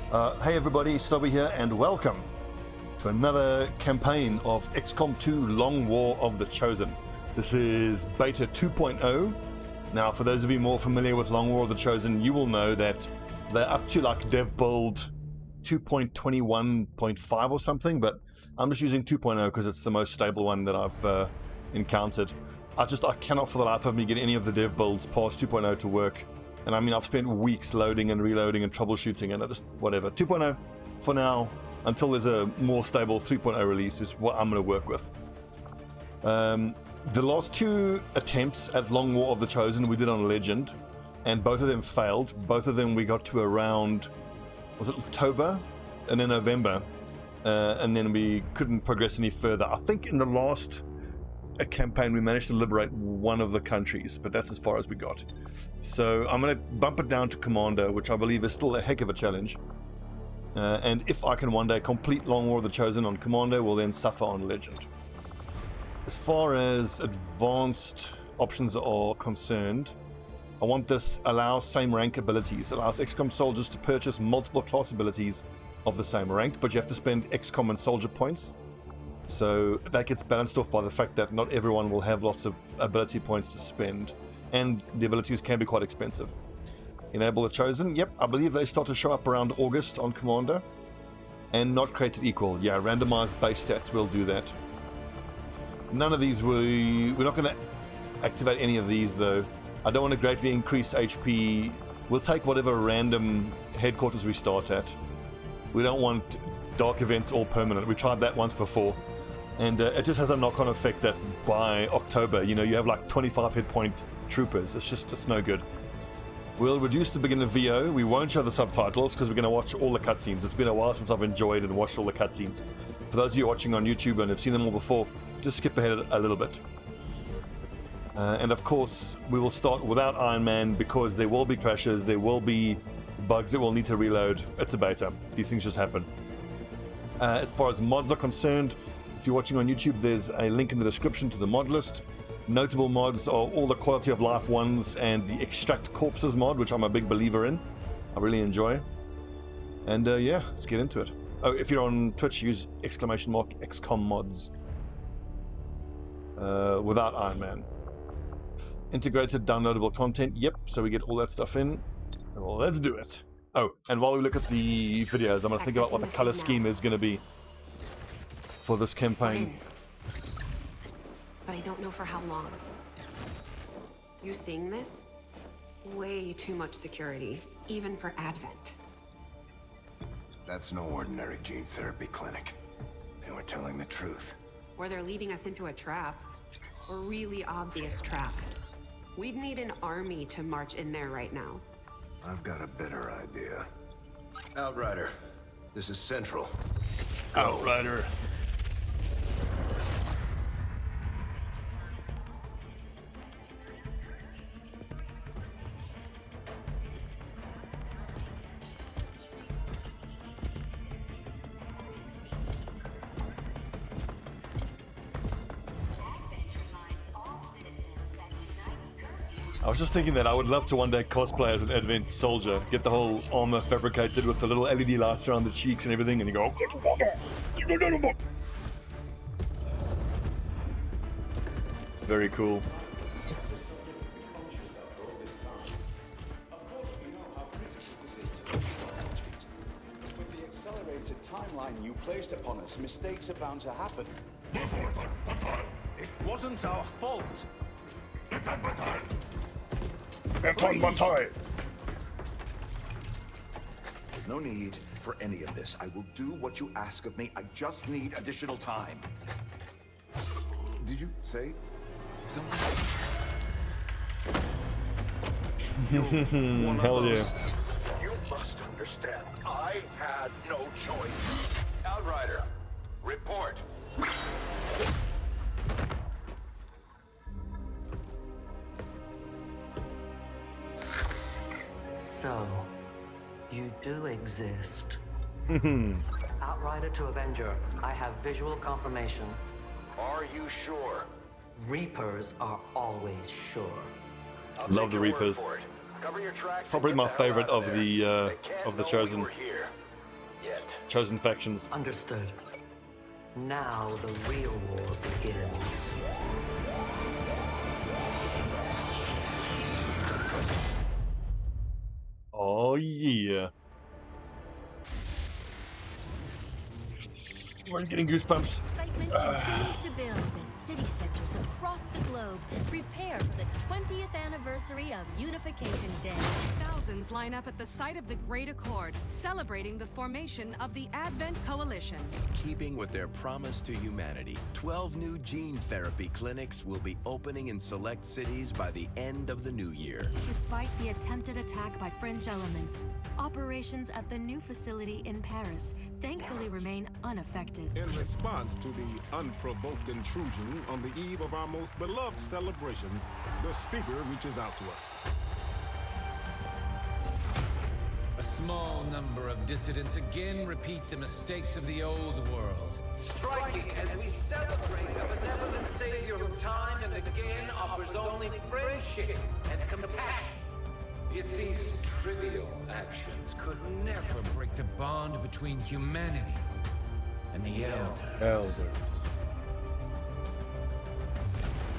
Hey everybody, Stobbie here, and welcome to another campaign of XCOM2 Long War of the Chosen. This is Beta 2.0. Now, for those of you more familiar with Long War of the Chosen, you will know that they're up to like dev build 2.21.5 or something, but I'm just using 2.0 because it's the most stable one that I've encountered. I cannot for the life of me get any of the dev builds past 2.0 to work. And I mean, I've spent weeks loading and reloading and troubleshooting, and I just, whatever. 2.0 for now, until there's a more stable 3.0 release, is what I'm going to work with. The last two attempts at Long War of the Chosen we did on Legend, and both of them failed. Both of them we got to around, was it October? And then November. And then we couldn't progress any further. I think in the last campaign we managed to liberate one of the countries, but that's as far as we got. So I'm going to bump it down to Commander, which I believe is still a heck of a challenge. And if I can one day complete Long War of the Chosen on Commander, we'll then suffer on Legend. As far as advanced options are concerned, I want this allows same rank abilities, allows XCOM soldiers to purchase multiple class abilities of the same rank, but you have to spend XCOM and soldier points. So that gets balanced off by the fact that not everyone will have lots of ability points to spend, and the abilities can be quite expensive. Enable the Chosen, yep, I believe they start to show up around August on Commander. And not created equal, yeah, randomized base stats will do that. None of these, we're not going to activate any of these though. I don't want to greatly increase HP. We'll take whatever random headquarters we start at. We don't want dark events all permanent. We tried that once before. And it just has a knock-on effect that by October, you know, you have like 25 hit point troopers. It's no good. We'll reduce the beginner VO. We won't show the subtitles because we're going to watch all the cutscenes. It's been a while since I've enjoyed and watched all the cutscenes. For those of you watching on YouTube and have seen them all before, just skip ahead a little bit. And of course, we will start without Iron Man because there will be crashes, there will be bugs that we'll need to reload. It's a beta. These things just happen. As far as mods are concerned, if you're watching on YouTube, there's a link in the description to the mod list. Notable mods are all the quality of life ones and the extract corpses mod, which I'm a big believer in. I really enjoy. And yeah, let's get into it. Oh, if you're on Twitch, use !XCOM mods. Without Iron Man. Integrated downloadable content, yep, so we get all that stuff in. Well, let's do it. Oh, and while we look at the videos, I'm going to think about what the color scheme is going to be for this campaign. But I don't know for how long. You seeing this? Way too much security, even for Advent. That's no ordinary gene therapy clinic. And we're telling the truth. Or they're leading us into a trap. A really obvious trap. We'd need an army to march in there right now. I've got a better idea. Outrider, this is Central. Outrider. I was just thinking that I would love to one day cosplay as an Advent soldier, get the whole armor fabricated with the little LED lights around the cheeks and everything, and you go, very cool. With the accelerated timeline you placed upon us, mistakes are bound to happen. It wasn't our fault. There's no need for any of this. I will do what you ask of me. I just need additional time. Did you say something? Hell yeah. You must understand, I had no choice. Outrider, report. So, you do exist. Outrider to Avenger, I have visual confirmation. Are you sure? Reapers are always sure. Love the Reapers. Probably my favorite of the Chosen. chosen factions. Understood. Now the real war begins. Oh yeah. I'm getting goosebumps. Excitement continues to build as city centers across the globe prepare for the 20th anniversary of Unification Day. Thousands line up at the site of the Great Accord, celebrating the formation of the Advent Coalition. Keeping with their promise to humanity, 12 new gene therapy clinics will be opening in select cities by the end of the new year. Despite the attempted attack by fringe elements, operations at the new facility in Paris thankfully remain unaffected. In response to the unprovoked intrusion on the eve of our most beloved celebration, the speaker reaches out to us. A small number of dissidents again repeat the mistakes of the old world. Striking as we celebrate a benevolent savior who time and again offers only friendship and compassion. Yet these trivial actions could never break the bond between humanity and the Elders.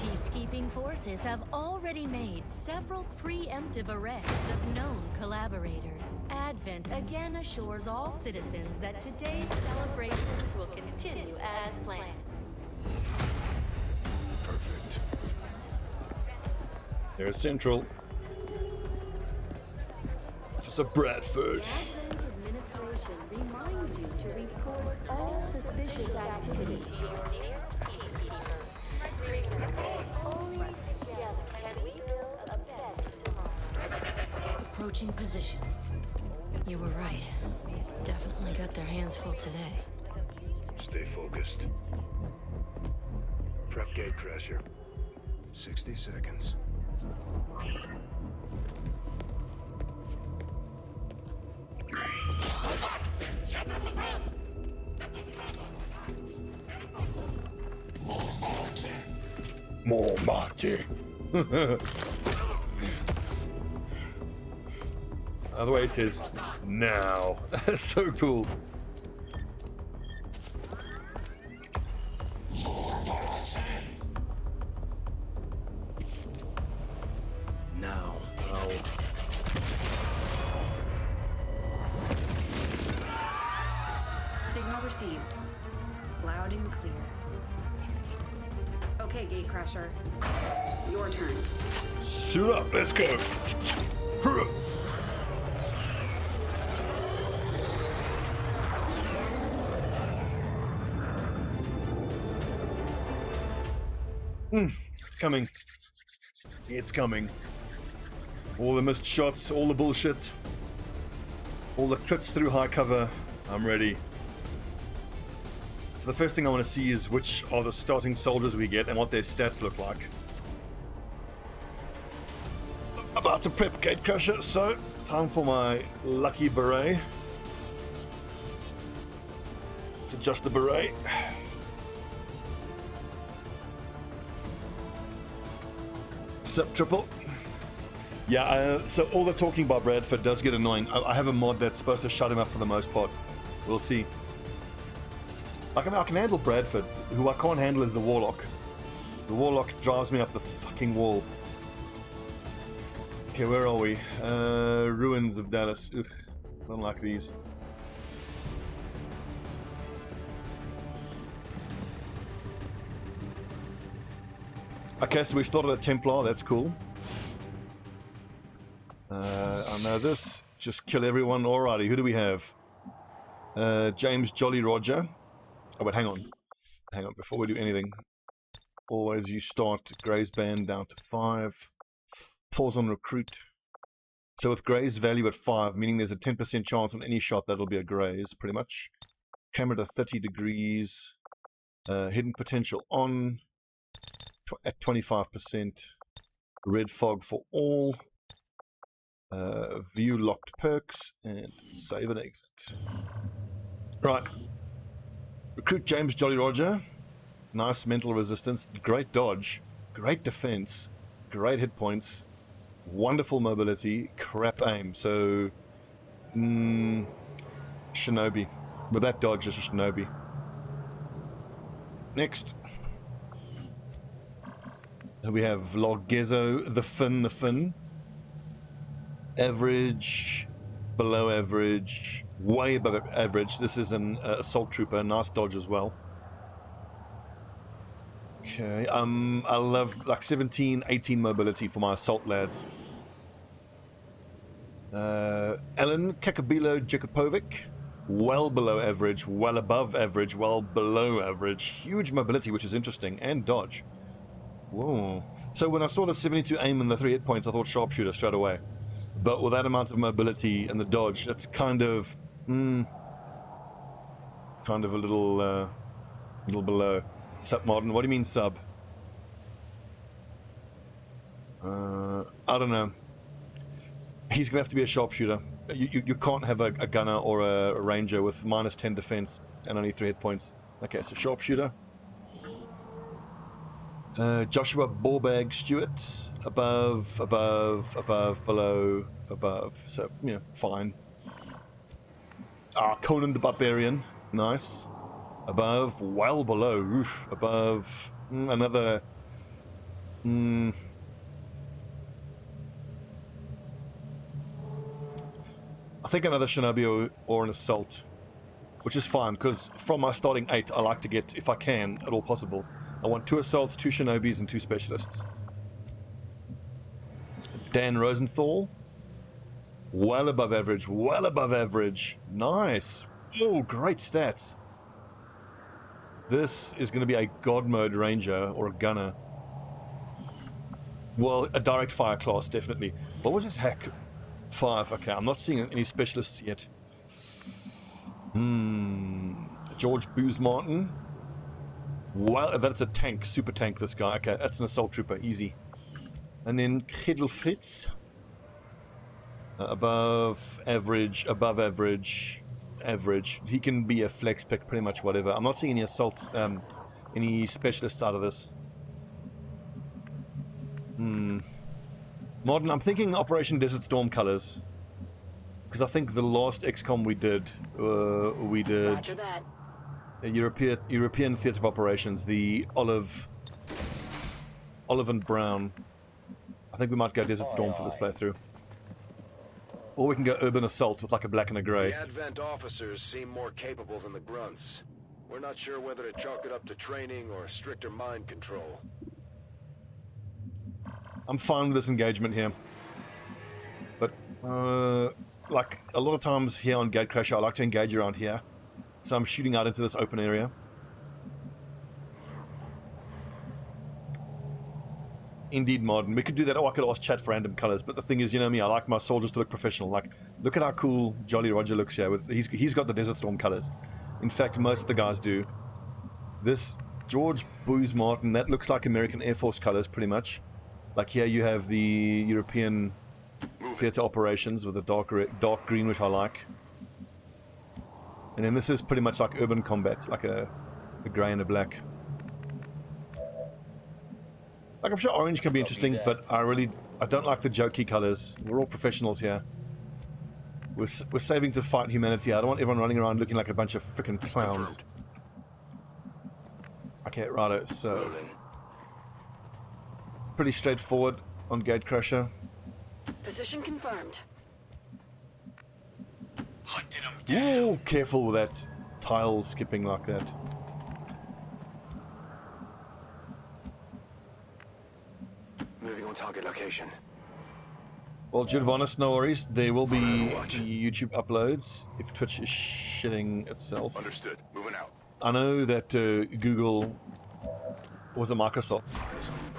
Peacekeeping forces have already made several preemptive arrests of known collaborators. Advent again assures all citizens that today's celebrations will continue as planned. Perfect. There's Central. Officer Bradford. Advent administration reminds you to report all suspicious activity to your nearest peacekeeper. Only together can we build a better tomorrow. Approaching position. You were right. They've definitely got their hands full today. Stay focused. Prep Gatecrasher. 60 seconds. More Marty. The way it says now. That's so cool. Now. Signal received. Loud and clear. Okay, Gatecrasher. Your turn. Suit up, let's go. It's coming. It's coming. All the missed shots, all the bullshit, all the crits through high cover. I'm ready. So the first thing I want to see is which are the starting soldiers we get and what their stats look like. About to prep Gatecrasher, so time for my lucky beret. Let's adjust the beret. What's up, Triple? Yeah, so all the talking about Bradford does get annoying. I have a mod that's supposed to shut him up for the most part. We'll see. I can handle Bradford. Who I can't handle is the Warlock. The Warlock drives me up the fucking wall. Okay, where are we? Ruins of Dallas. Ugh, don't like these. Okay, so we started at Templar, that's cool. I know this. Just kill everyone. Alrighty, who do we have? James Jolly Roger. Oh, but hang on. Hang on, before we do anything. Always you start Gray's band down to 5. Pause on recruit. So with Gray's value at 5, meaning there's a 10% chance on any shot that'll be a Gray's, pretty much. Camera to 30 degrees. Hidden potential on. At 25%. Red fog for all. View locked perks. And save and exit. Right. Recruit James Jolly Roger. Nice mental resistance. Great dodge. Great defense. Great hit points. Wonderful mobility. Crap aim. So... Shinobi. But that dodge is a Shinobi. Next. We have Largezo, the Fin. Average, below average, way above average. This is an assault trooper, nice dodge as well. Okay, I love like 17, 18 mobility for my assault lads. Ellen Kakabilo Jakupovic, well below average, well above average, well below average. Huge mobility, which is interesting, and dodge. Whoa. So when I saw the 72 aim and the 3 hit points, I thought Sharpshooter straight away. But with that amount of mobility and the dodge, it's kind of a little below. Sub modern. What do you mean sub? I don't know. He's gonna have to be a sharpshooter. You can't have a gunner or a ranger with -10 defense and only 3 hit points. Okay, so sharpshooter. Joshua Borbag Stewart, above, below, above. So, you know, fine. Conan the Barbarian, nice. Above, well below, oof, above, another, I think another Shinobi or an assault, which is fine, because from my starting 8, I like to get, if I can, at all possible, I want 2 assaults, 2 Shinobis, and 2 specialists. Dan Rosenthal, well above average, nice. Oh, great stats. This is going to be a God mode ranger or a gunner. Well, a direct fire class, definitely. What was his hack? 5. Okay, I'm not seeing any specialists yet. George Booze Martin. Well, that's a tank, super tank, this guy. Okay, that's an assault trooper, easy. And then Kedel Fritz. Above average, average. He can be a flex pick, pretty much whatever. I'm not seeing any assaults, any specialists out of this. Modern, I'm thinking Operation Desert Storm colors. Because I think the last XCOM we did a European Theatre of Operations, the olive and brown. I think we might go Desert Storm for this playthrough. Or we can go Urban Assault with like a black and a grey. The Advent officers seem more capable than the grunts. We're not sure whether to chalk it up to training or stricter mind control. I'm fine with this engagement here. But, like, a lot of times here on Gatecrasher, I like to engage around here. So I'm shooting out into this open area. Indeed, modern. We could do that. Oh, I could ask chat for random colors. But the thing is, you know me, I like my soldiers to look professional. Like, look at how cool Jolly Roger looks here. He's got the Desert Storm colors. In fact, most of the guys do. This George Booze Martin, that looks like American Air Force colors, pretty much. Like here you have the European Theatre Operations with a dark green, which I like. And then this is pretty much like urban combat, like a grey and a black. Like, I'm sure orange can be interesting, but I don't like the jokey colors. We're all professionals here. We're saving to fight humanity. I don't want everyone running around looking like a bunch of freaking clowns. Okay, righto, so... Pretty straightforward on Gatecrasher. Position confirmed. Ooh, careful with that tile skipping like that. Moving on target location. Well, Judvanis, no worries. There will be YouTube uploads if Twitch is shitting itself. Understood. Moving out. I know that Google... Was it Microsoft?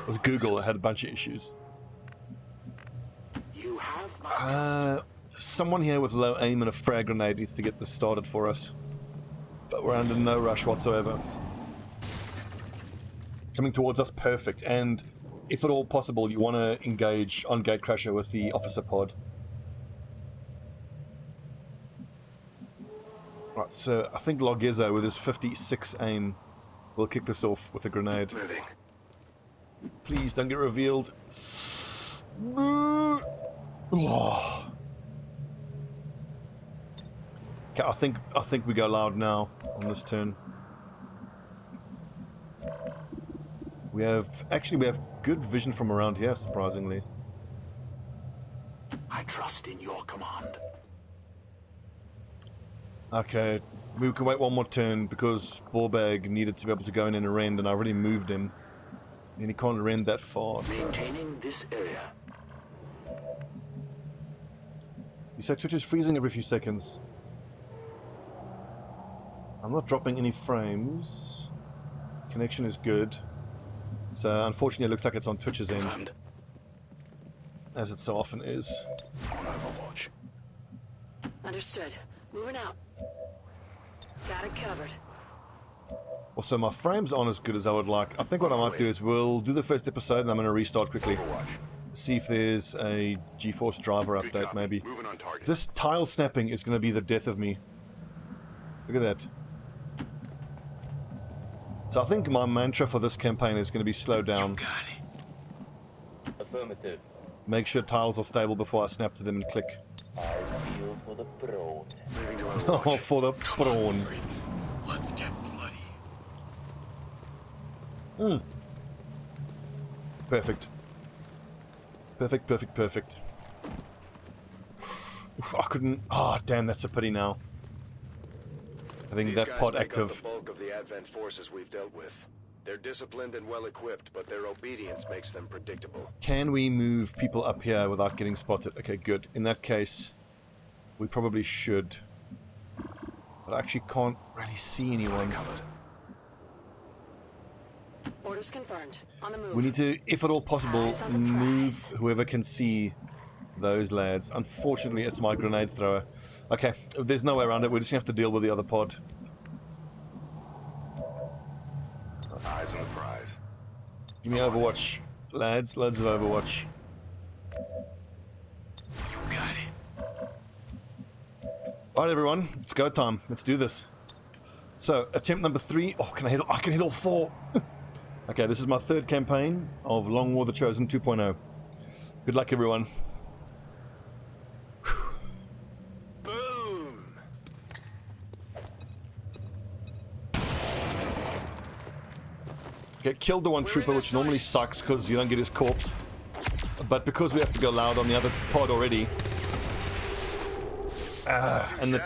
It was Google that had a bunch of issues. Someone here with low aim and a frag grenade needs to get this started for us. But we're under no rush whatsoever. Coming towards us, perfect. And if at all possible, you want to engage on Gatecrasher with the officer pod. Right, so I think Largezo with his 56 aim will kick this off with a grenade. Moving. Please don't get revealed. Oh. Okay, I think we go loud now on this turn. We have good vision from around here, surprisingly. I trust in your command. Okay, we can wait one more turn because Ballbag needed to be able to go in and rend, and I already moved him. And he can't rend that far. So. Maintaining this area. You say Twitch is freezing every few seconds. I'm not dropping any frames. Connection is good. So unfortunately it looks like it's on Twitch's end. As it so often is. Understood. Moving out. Got it covered. Also, my frames aren't as good as I would like. I think what I might do is we'll do the first episode and I'm going to restart quickly. See if there's a GeForce driver update, maybe. This tile snapping is going to be the death of me. Look at that. So I think my mantra for this campaign is going to be slow down. Affirmative. Make sure tiles are stable before I snap to them and click. Eyes peeled for the prawn. Oh, for the prawn. Let's get bloody. Perfect. Perfect, perfect, perfect. Oof, I couldn't... Oh, damn, that's a pity now. Having that pod active. The bulk of the Advent forces we've dealt with. They're disciplined and well equipped, but their obedience makes them predictable. Can we move people up here without getting spotted? Okay, good. In that case, we probably should. But I actually can't really see anyone. Orders confirmed. On the move. We need to, if at all possible, move whoever can see those lads. Unfortunately, it's my grenade thrower. Okay, there's no way around it. We're just going to have to deal with the other pod. Eyes on the prize. Give me Overwatch, lads. Loads of Overwatch. You got it. Alright, everyone. It's go time. Let's do this. So, attempt number 3. Oh, I can hit all 4. Okay, this is my 3rd campaign of Long War the Chosen 2.0. Good luck, everyone. Boom! Okay, killed the one trooper, which normally sucks because you don't get his corpse. But because we have to go loud on the other pod already... and the...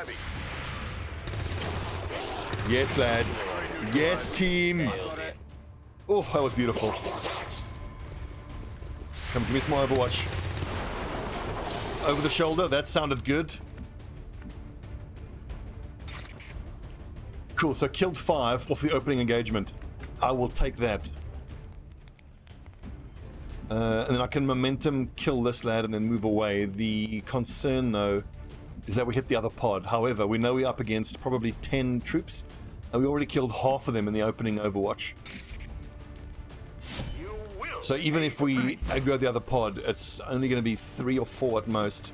Yes, lads. Yes, team! Oh, that was beautiful. Come, give me some more Overwatch. Over the shoulder, that sounded good. Cool, so killed 5 off the opening engagement. I will take that. And then I can momentum kill this lad and then move away. The concern, though, is that we hit the other pod. However, we know we're up against probably 10 troops, and we already killed half of them in the opening Overwatch. So even if we aggro the other pod, it's only going to be 3 or 4 at most.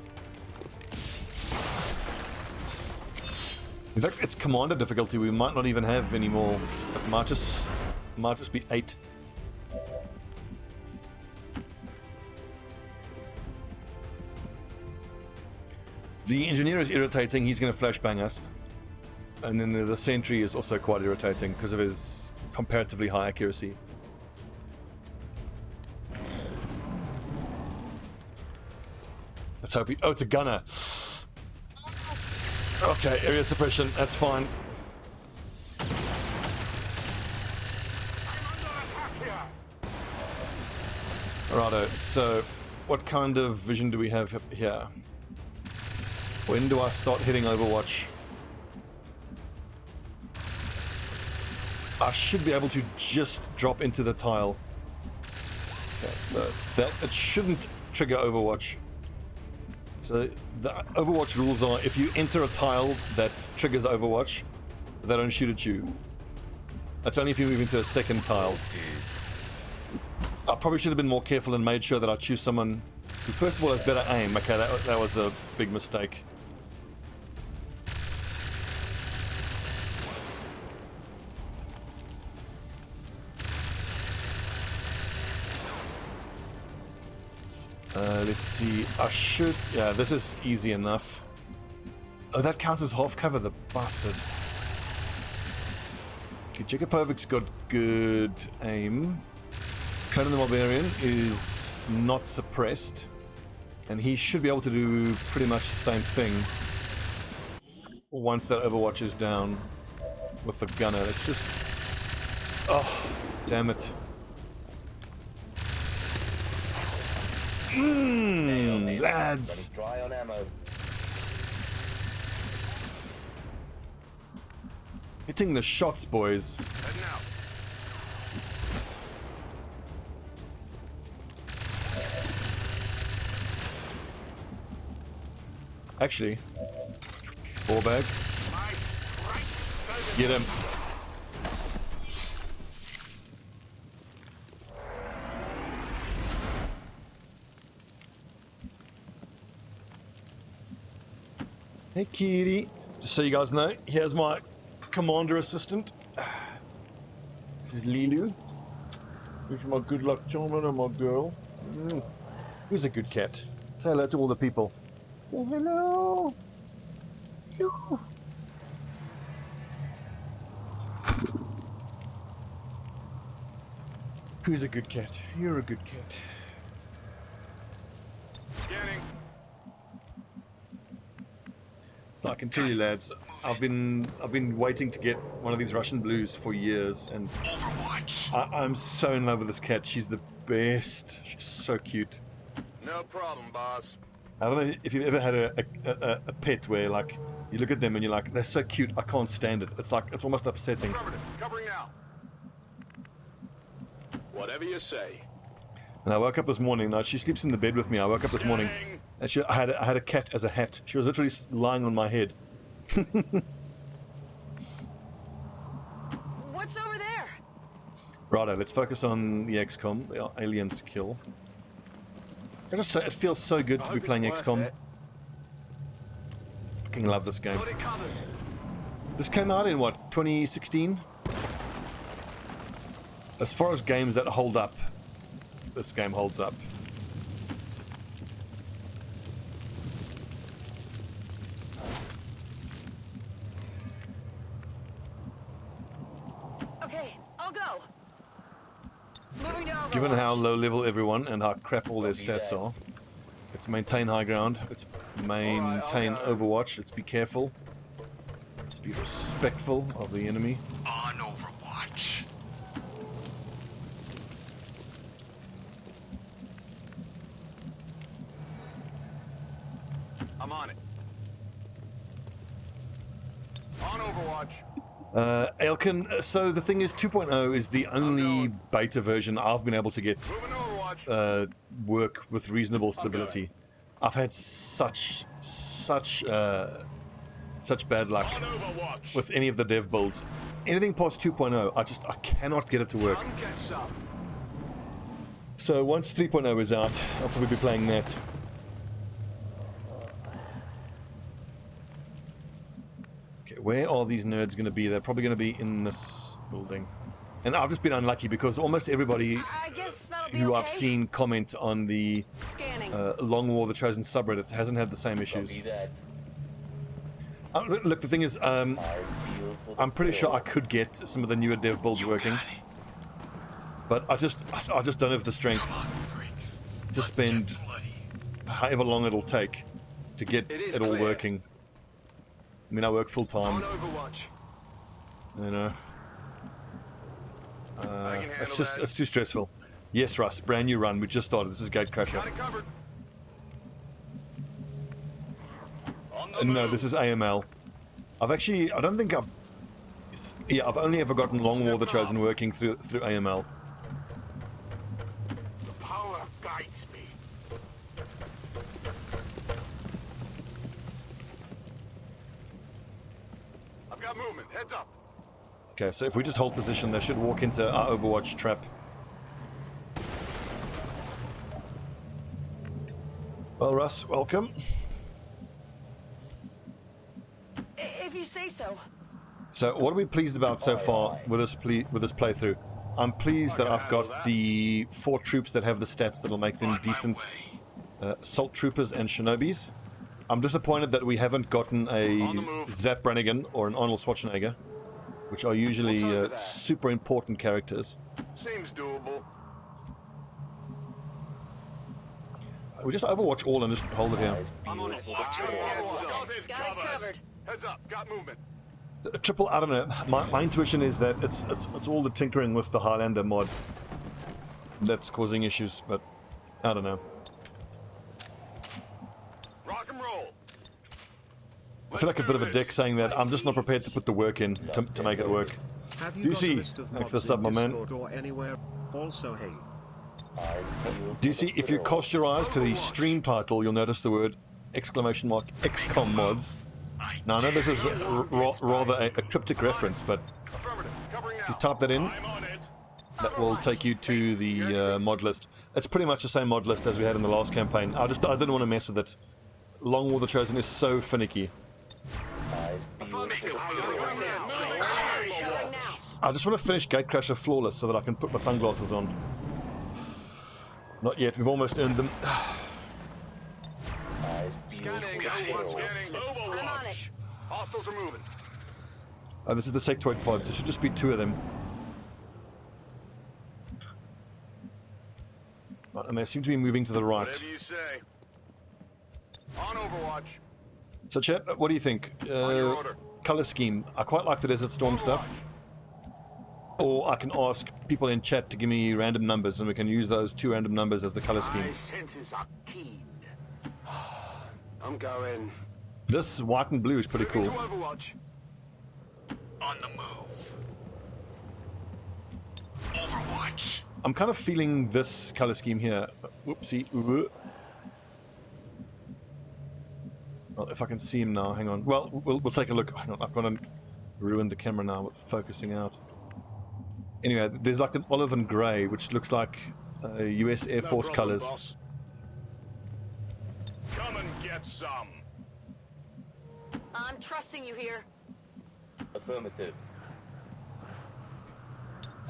In fact, it's commander difficulty. We might not even have any more. It might just be 8. The engineer is irritating. He's going to flashbang us. And then the sentry is also quite irritating because of his comparatively high accuracy. Let's hope he... Oh, it's a gunner. Okay, area suppression. That's fine. Righto, so what kind of vision do we have here? When do I start hitting Overwatch? I should be able to just drop into the tile. Okay, so that it shouldn't trigger Overwatch. So the Overwatch rules are if you enter a tile that triggers Overwatch, they don't shoot at you. That's only if you move into a second tile. I probably should have been more careful and made sure that I choose someone who first of all has better aim. Okay, that was a big mistake. Let's see, I should... Yeah, this is easy enough. Oh, that counts as half cover, the bastard. Okay, Jakupovic's got good aim. Conan the Barbarian is not suppressed. And he should be able to do pretty much the same thing once that Overwatch is down with the gunner. It's just... oh, damn it. Lads! Dry on ammo. Hitting the shots, boys. Actually, ball bag. Get him. Hey, kitty. Just so you guys know, here's my commander assistant. This is Lilu. Who's my good luck charmer and my girl. Who's a good cat? Say hello to all the people. Oh, hello. Hello. Who's a good cat? You're a good cat. Scanning. So I can tell you, lads, I've been waiting to get one of these Russian blues for years, and I'm so in love with this cat. She's the best. She's so cute. No problem, boss. I don't know if you've ever had a pet where, like, you look at them and you're like, they're so cute, I can't stand it. It's like, it's almost upsetting. Covering now. Whatever you say. And I woke up this morning. Now she sleeps in the bed with me. I woke up this morning, and I had a cat as a hat. She was literally lying on my head. What's over there? Righto, let's focus on the XCOM, the aliens to kill. I just say, it feels so good to be playing XCOM. Fucking love this game. This came out in what, 2016? As far as games that hold up, this game holds up. Okay, I'll go. Moving to Overwatch. Given how low level everyone and how crap all their stats are, it's maintain high ground, it's maintain Overwatch, let's be careful, let's be respectful of the enemy. On Overwatch. I'm on it. On Overwatch. Ailken, so the thing is 2.0 is the only beta version I've been able to get work with reasonable stability. I've had such bad luck with any of the dev builds. Anything past 2.0, I cannot get it to work. So once 3.0 is out, I'll probably be playing that. Where are these nerds going to be? They're probably going to be in this building. And I've just been unlucky because almost everybody who I've seen comment on the Long War of the Chosen subreddit hasn't had the same issues. Look, the thing is, I'm pretty sure I could get some of the newer dev builds working. But I just don't have the strength to spend however long it'll take to get it all working. I mean, I work full time. You know, it's too stressful. Yes, Russ, brand new run. We just started. This is Gatecrasher. No, this is AML. I've only ever gotten Long War of the Chosen working through AML. Power guides me. I've got movement. Heads up. Okay, so if we just hold position, they should walk into our Overwatch trap. Well, Russ, welcome. If you say so. So, what are we pleased about so far with this playthrough? I'm pleased that I've got the 4 troops that have the stats that'll make them decent assault troopers and shinobis. I'm disappointed that we haven't gotten a Zap Brannigan or an Arnold Schwarzenegger, which are usually super important characters. Seems doable. We just Overwatch all and just hold it here. I'm on it. Got it covered. Heads up. Got movement. Triple, I don't know. My intuition is that it's all the tinkering with the Highlander mod that's causing issues, but I don't know. Rock and roll. I feel like a bit of a dick saying that. I'm just not prepared to put the work in to make it work. Have Do you see? Thanks for the sub, my man. Or anywhere. Also, hey. Do you see? If you cast your eyes to the stream title, you'll notice the word XCOM mods. Now I know this is rather a cryptic reference, but if you type that in, that will take you to the mod list. It's pretty much the same mod list as we had in the last campaign. I didn't want to mess with it. Long War the Chosen is so finicky. I just want to finish Gatecrasher flawless so that I can put my sunglasses on. Not yet, we've almost earned them. Scanning. Overwatch. Hostiles are moving. Oh, this is the sectoid pod. There should just be 2 of them. Right, and they seem to be moving to the right. Whatever you say. On Overwatch. So chat, what do you think? Color scheme. I quite like the Desert Storm stuff. Or I can ask people in chat to give me random numbers and we can use those 2 random numbers as the color scheme. My senses are keen. I'm going. This white and blue is pretty cool. Overwatch. On the move. Overwatch. I'm kind of feeling this color scheme here. Whoopsie. Well, if I can see him now, hang on. Well, we'll take a look. Hang on, I've got to ruin the camera now with focusing out. Anyway, there's like an olive and grey, which looks like US Air Force colors. Boss. Come and get some. I'm trusting you here. Affirmative.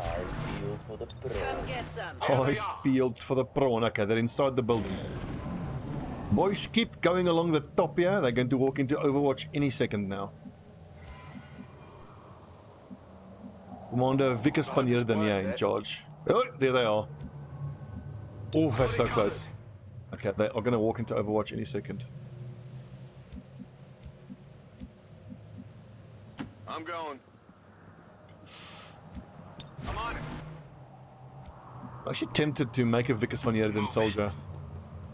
Eyes peeled for the prawn. Come get some. Eyes peeled for the prawn. Okay, they're inside the building. Boys, keep going along the top here. They're going to walk into Overwatch any second now. Commander Vickers van Heerden here in charge. Oh, there they are. Oh, they're so close. Okay, they are going to walk into Overwatch any second. I'm going. I'm on it. I'm actually tempted to make a Vickers van Heerden soldier.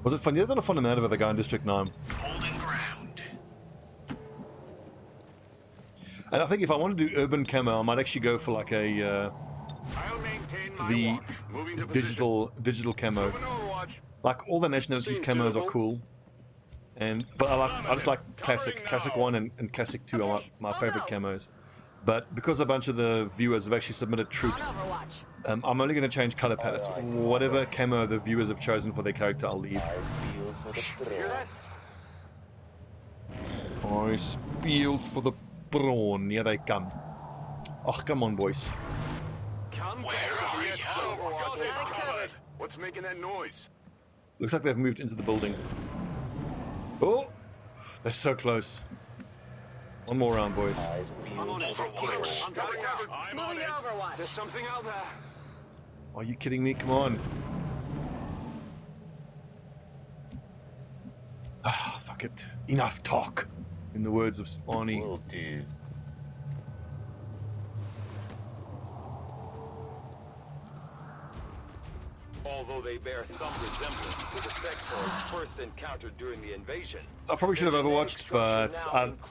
Was it van Heerden or van der Merwe, the guy in District 9? Holding ground. And I think if I want to do urban camo, I might actually go for like a the digital camo. Like all the nationalities camos are cool, but I just like classic 1 and classic 2 are my favorite camos. But because a bunch of the viewers have actually submitted troops, I'm only going to change color palettes. Whatever camo the viewers have chosen for their character, I'll leave. Eyes peeled for the prawn. Here they come. Oh, come on, boys. Where are you? What's making that noise? Looks like they've moved into the building. Oh, they're so close. One more round, boys. I'm on Overwatch. I'm on it. There's something out there. Are you kidding me? Come on. Ah, fuck it. Enough talk. In the words of Arnie. Will do. Although they bear some resemblance to the sectors first encountered during the invasion. I probably should have overwatched, but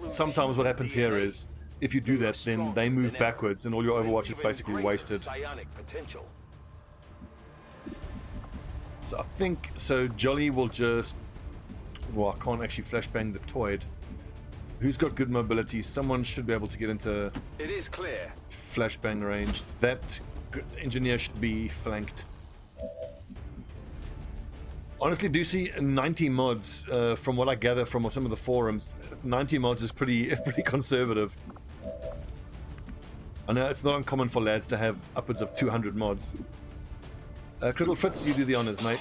sometimes what happens here is, if you do that, then they move backwards and all your Overwatch is basically wasted. Psionic potential. So I think, Jolly will just... Well, I can't actually flashbang the Toid. Who's got good mobility? Someone should be able to get into... It is clear. Flashbang range. That engineer should be flanked. Honestly, do you see 90 mods, from what I gather from some of the forums, 90 mods is pretty conservative. I know it's not uncommon for lads to have upwards of 200 mods. Criddle Fritz, you do the honors, mate.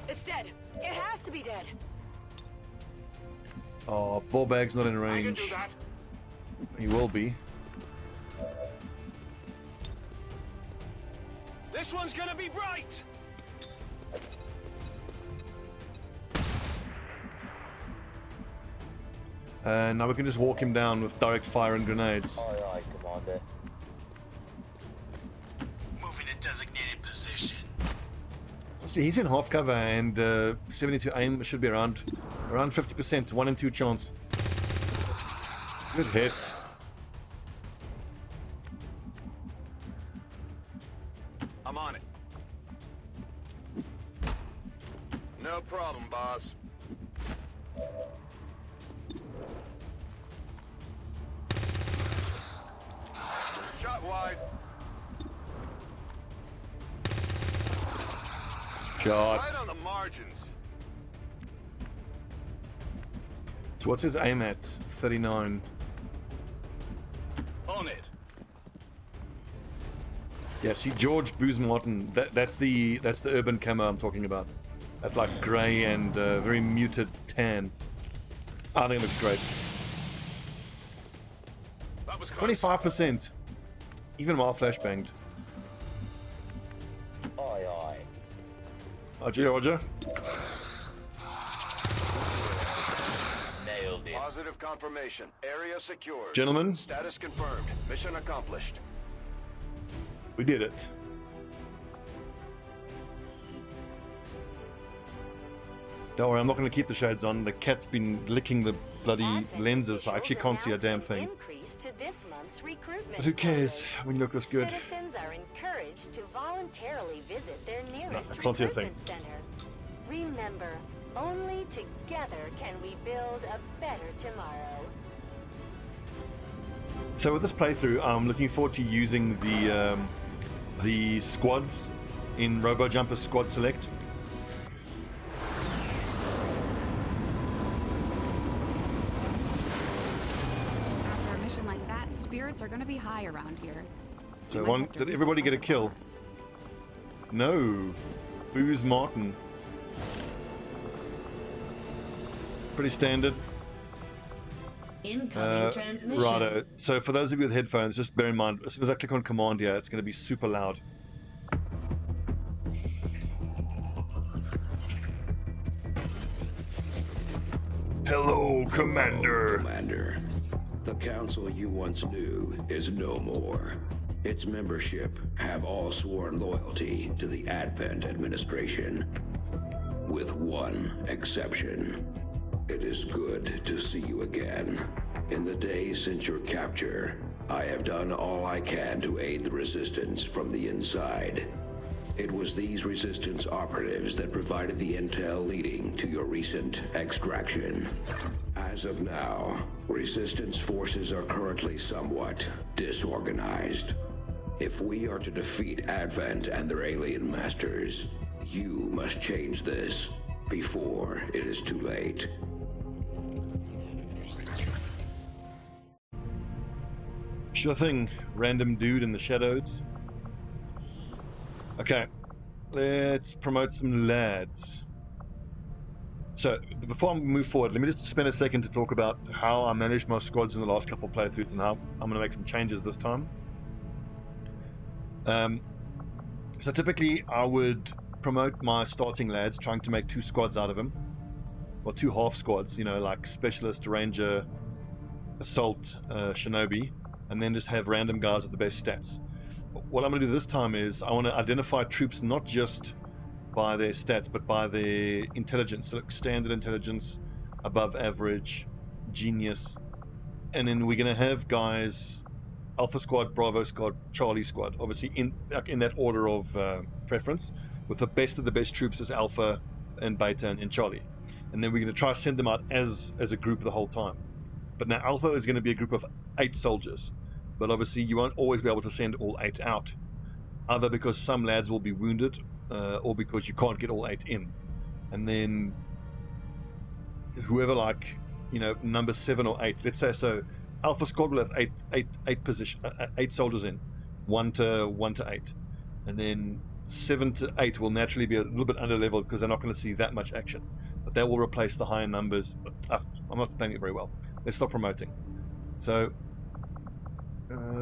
It's dead. It has to Oh, ball bag's not in range. He will be. This one's gonna be bright. And now we can just walk him down with direct fire and grenades. Aye, aye, Commander. Moving to designated position. See, he's in half cover, and 72 aim should be around 50%, 1 in 2 chance. Good hit. I'm on it. No problem, boss. Shot wide. Shot. Right on the margins. So what's his aim at? 39. On it. Yeah, see George Booz Martin. That's the urban camo I'm talking about. That like grey and very muted tan. I think it looks great. 25%. Even while flashbanged. Aye, aye. Roger, Roger. Nailed it. Positive confirmation. Area secured. Gentlemen. Status confirmed. Mission accomplished. We did it. Don't worry, I'm not going to keep the shades on. The cat's been licking the bloody lenses, so I actually can't see a damn thing. But who cares when you look this good? Citizens are encouraged to voluntarily visit their nearest I can't see a thing. recruitment center. Remember, only together can we build a better tomorrow. So with this playthrough, I'm looking forward to using the squads in RoboJumper Squad Select. After a mission like that, spirits are gonna be high around here. So did everybody get a kill? No. Booz Martin. Pretty standard. Incoming transmission. Righto. So for those of you with headphones, just bear in mind, as soon as I click on command here, it's going to be super loud. Hello, Commander. Commander, the council you once knew is no more. Its membership have all sworn loyalty to the Advent administration, with one exception. It is good to see you again. In the days since your capture, I have done all I can to aid the resistance from the inside. It was these resistance operatives that provided the intel leading to your recent extraction. As of now, resistance forces are currently somewhat disorganized. If we are to defeat Advent and their alien masters, you must change this before it is too late. Sure thing, random dude in the shadows. Okay, let's promote some lads. So, before I move forward, let me just spend a second to talk about how I managed my squads in the last couple of playthroughs and how I'm going to make some changes this time. So typically I would promote my starting lads, trying to make 2 squads out of them. Well, 2 half squads, you know, like Specialist, Ranger, Assault, Shinobi, and then just have random guys with the best stats. What I'm going to do this time is I want to identify troops not just by their stats, but by their intelligence. So standard intelligence, above average, genius, and then we're going to have guys Alpha Squad, Bravo Squad, Charlie Squad, obviously in that order of preference, with the best of the best troops as Alpha and Beta and Charlie. And then we're going to try to send them out as a group the whole time. But now Alpha is going to be a group of 8 soldiers. But obviously you won't always be able to send all 8 out. Either because some lads will be wounded, or because you can't get all 8 in. And then whoever, like, you know, number 7 or 8, let's say, so Alpha Squad will have 8 soldiers in, 1 to 8. And then 7 to 8 will naturally be a little bit under leveled because they're not going to see that much action. But that will replace the higher numbers, I'm not playing it very well. Let's stop promoting. So,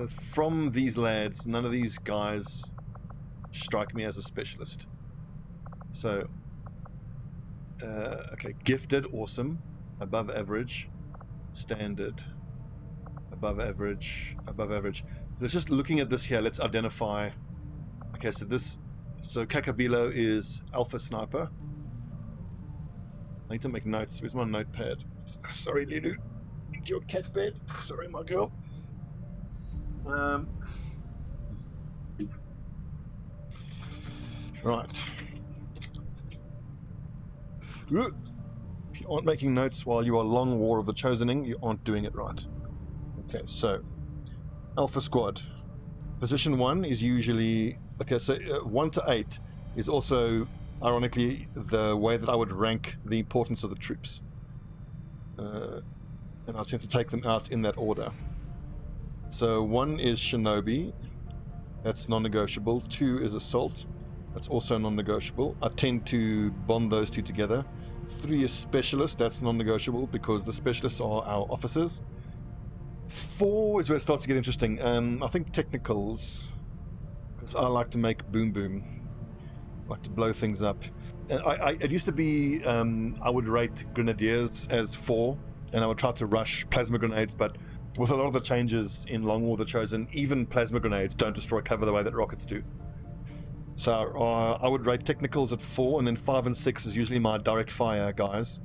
from these lads, none of these guys strike me as a specialist. So, okay, gifted, awesome. Above average. Standard. Above average. Above average. Let's just looking at this here, let's identify. Okay, so Kakabilo is Alpha Sniper. I need to make notes. Where's my notepad? Sorry, Lulu. Into your cat bed. Sorry, my girl. Right. If you aren't making notes while you are Long War of the Chosening, you aren't doing it right. Okay, so Alpha Squad. Position 1 is usually... Okay, so 1 to 8 is also, ironically, the way that I would rank the importance of the troops. And I tend to take them out in that order. So 1 is Shinobi. That's non-negotiable. 2 is Assault. That's also non-negotiable. I tend to bond those two together. 3 is Specialist. That's non-negotiable because the Specialists are our officers. 4 is where it starts to get interesting. I think Technicals, because I like to make boom boom. I like to blow things up. It used to be I would rate Grenadiers as 4, and I would try to rush plasma grenades, but with a lot of the changes in Long War of the Chosen, even plasma grenades don't destroy cover the way that rockets do. So I would rate Technicals at 4, and then 5 and 6 is usually my direct fire guys.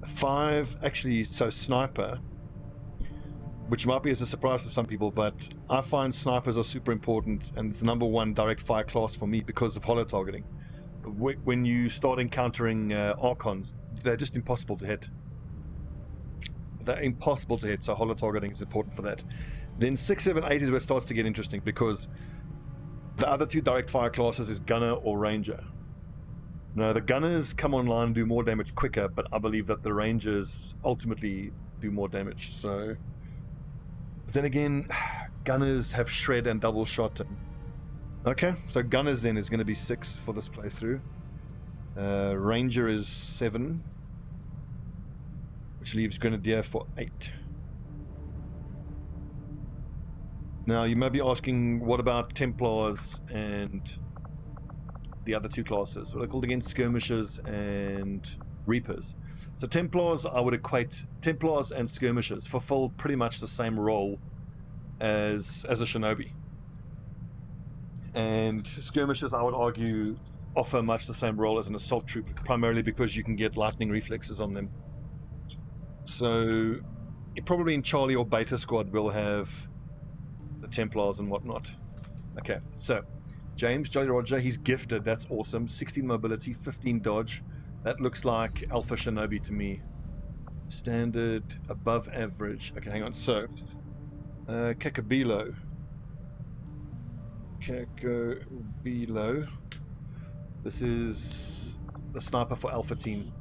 5, actually, so Sniper, which might be as a surprise to some people, but I find snipers are super important, and it's the #1 direct fire class for me because of holo targeting. When you start encountering Archons, they're just impossible to hit. They're impossible to hit, so holo targeting is important for that. Then 6, 7, 8 is where it starts to get interesting, because the other 2 direct fire classes is Gunner or Ranger. Now, the Gunners come online and do more damage quicker, but I believe that the Rangers ultimately do more damage, so... But then again, Gunners have Shred and Double Shot. Okay, so Gunners then is going to be 6 for this playthrough. Ranger is 7, which leaves Grenadier for 8. Now, you may be asking, what about Templars and the other 2 classes? What are they called again? Skirmishers and Reapers. So Templars, I would equate Templars and Skirmishers fulfill pretty much the same role as a Shinobi. And Skirmishers, I would argue, offer much the same role as an assault troop, primarily because you can get lightning reflexes on them. So probably in Charlie or Beta Squad we'll have the Templars and whatnot. Okay, so James, Jolly Roger, he's gifted, that's awesome. 16 mobility, 15 dodge. That looks like Alpha Shinobi to me. Standard, above average. Okay, hang on. So, Kakabilo. Kakabilo. This is the sniper for Alpha Team.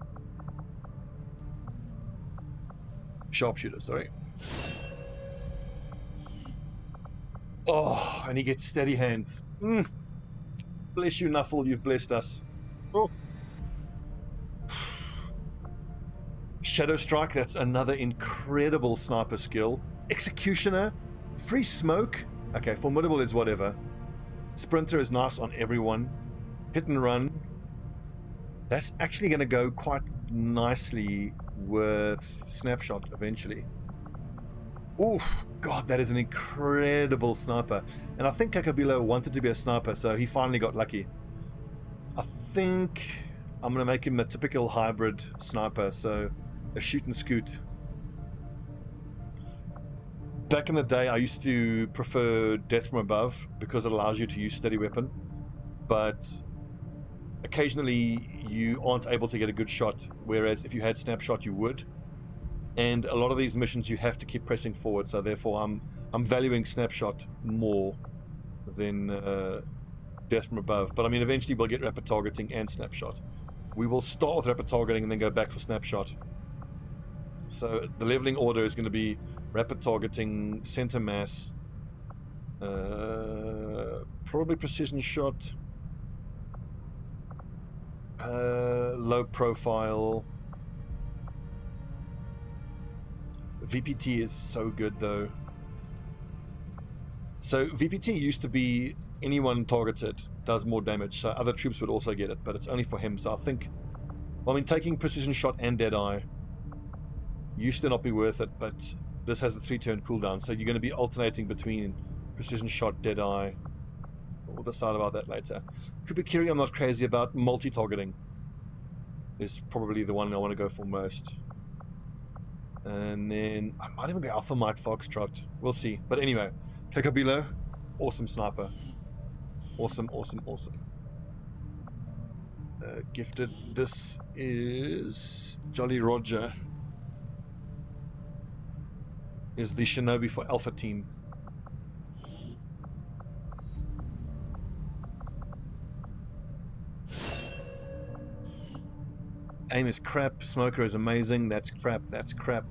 Sharpshooter, sorry. Oh, and he gets steady hands. Bless you, Nuffle, you've blessed us. Oh. Shadow Strike, that's another incredible sniper skill. Executioner, free smoke. Okay, Formidable is whatever. Sprinter is nice on everyone. Hit and run. That's actually going to go quite nicely with Snapshot eventually. Oof, God, that is an incredible sniper. And I think Kakabilo wanted to be a sniper, so he finally got lucky. I think I'm going to make him a typical hybrid sniper, so a shoot and scoot. Back in the day, I used to prefer Death from Above because it allows you to use steady weapon, but occasionally you aren't able to get a good shot, whereas if you had Snapshot you would. And a lot of these missions you have to keep pressing forward, so therefore I'm valuing Snapshot more than Death from Above. But I mean, eventually we'll get rapid targeting and Snapshot. We will start with rapid targeting and then go back for Snapshot. So the leveling order is going to be rapid targeting, center mass, probably precision shot, low profile, VPT is so good though. So VPT used to be anyone targeted does more damage, so other troops would also get it, but it's only for him. So I think, well, I mean, taking precision shot and Deadeye used to not be worth it, but this has a 3-turn cooldown, so you're going to be alternating between precision shot, Deadeye. We'll decide about that later. Kubikiri I'm not crazy about. Multi-targeting is probably the one I want to go for most. And then I might even go Alpha Mike Foxtrot. We'll see. But anyway, Kekabilo, awesome sniper. Awesome, awesome, awesome. Gifted. This is Jolly Roger. Is the Shinobi for Alpha Team. Aim is crap. Smoker is amazing. That's crap. That's crap.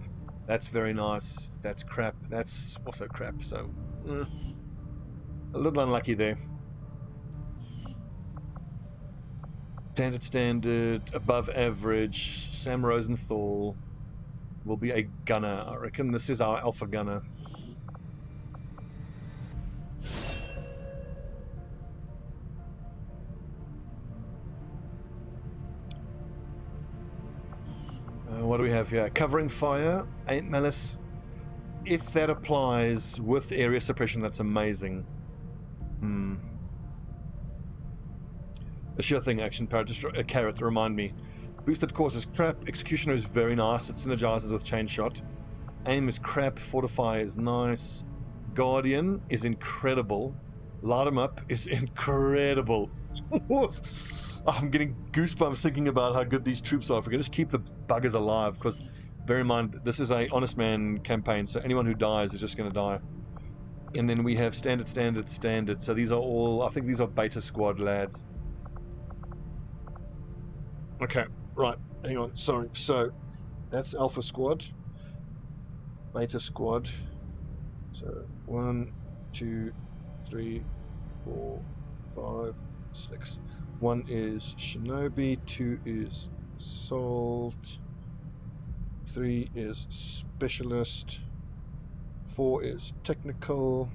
That's very nice. That's crap. That's also crap. So, a little unlucky there. Standard, above average. Sam Rosenthal will be a gunner. I reckon this is our alpha gunner. What do we have here? Covering fire, 8 malice. If that applies with area suppression, that's amazing. A sure thing, action power. Just a carrot, remind me. Boosted course is crap. Executioner is very nice. It synergizes with chain shot. Aim is crap. Fortify is nice. Guardian is incredible. Light 'em up is incredible. I'm getting goosebumps thinking about how good these troops are. If we can just keep the buggers alive, because bear in mind, this is a honest man campaign, so anyone who dies is just going to die. And then we have standard. So these are all, I think these are beta squad lads. Okay, right, hang on, sorry. So that's alpha squad, beta squad. So 1, 2, 3, 4, 5, 6. 1 is Shinobi, 2 is Assault, 3 is Specialist, 4 is Technical,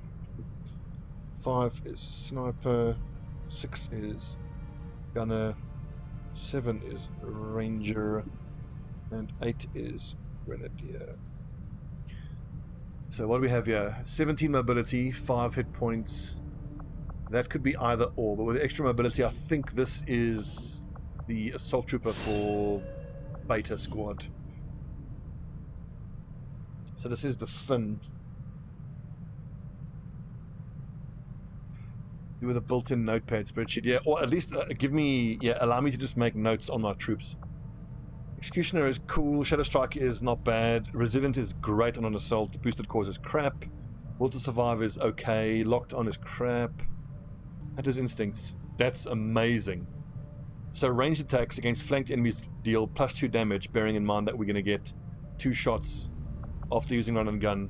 5 is Sniper, 6 is Gunner, 7 is Ranger, and 8 is Grenadier. So what do we have here? 17 mobility, 5 hit points. That could be either or, but with extra mobility, I think this is the assault trooper for beta squad. So this is the Finn. With a built-in notepad spreadsheet, yeah, or at least allow me to just make notes on my troops. Executioner is cool, Shadow Strike is not bad, Resilient is great on an assault, Boosted Cause is crap, Will to Survive is okay, Locked On is crap. Hunter's Instincts, that's amazing. So ranged attacks against flanked enemies deal +2 damage, bearing in mind that we're going to get 2 shots after using run and gun.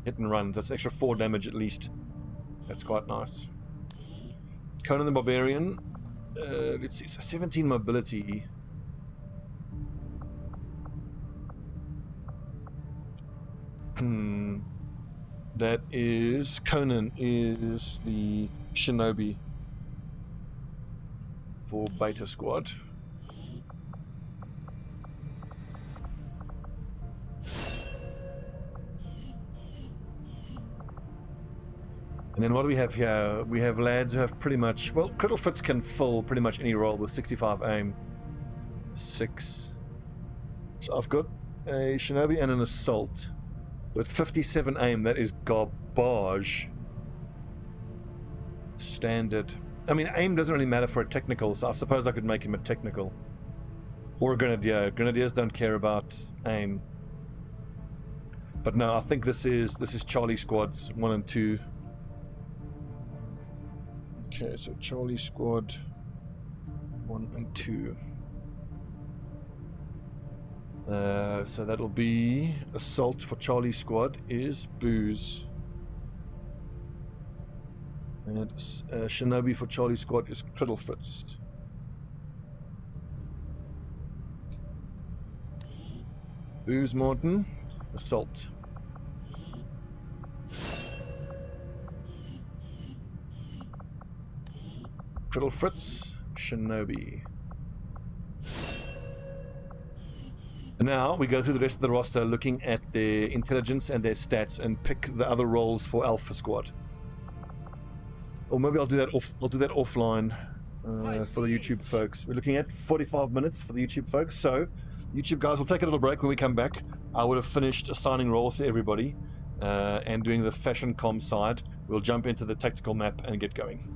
Hit and run, that's an extra 4 damage at least. That's quite nice. Conan the Barbarian, let's see, so 17 mobility. That is, Conan is the Shinobi for beta squad. And then what do we have here? We have lads who have pretty much, well, critical fits can fill pretty much any role with 65 aim. 6. So I've got a Shinobi and an assault with 57 aim. That is garbage. Standard. I mean, aim doesn't really matter for a technical, so I suppose I could make him a technical. Or a Grenadier. Grenadiers don't care about aim. But no, I think this is Charlie squads 1 and 2. Okay, so Charlie squad 1 and 2. So that'll be assault for Charlie squad is Booze. And Shinobi for Charlie squad is Criddlefist. Booze Morton, assault. Fiddle Fritz, Shinobi. And now we go through the rest of the roster, looking at their intelligence and their stats, and pick the other roles for Alpha Squad. Or maybe I'll do that offline for the YouTube folks. We're looking at 45 minutes for the YouTube folks. So, YouTube guys, we'll take a little break. When we come back, I would have finished assigning roles to everybody and doing the fashion comm side. We'll jump into the tactical map and get going.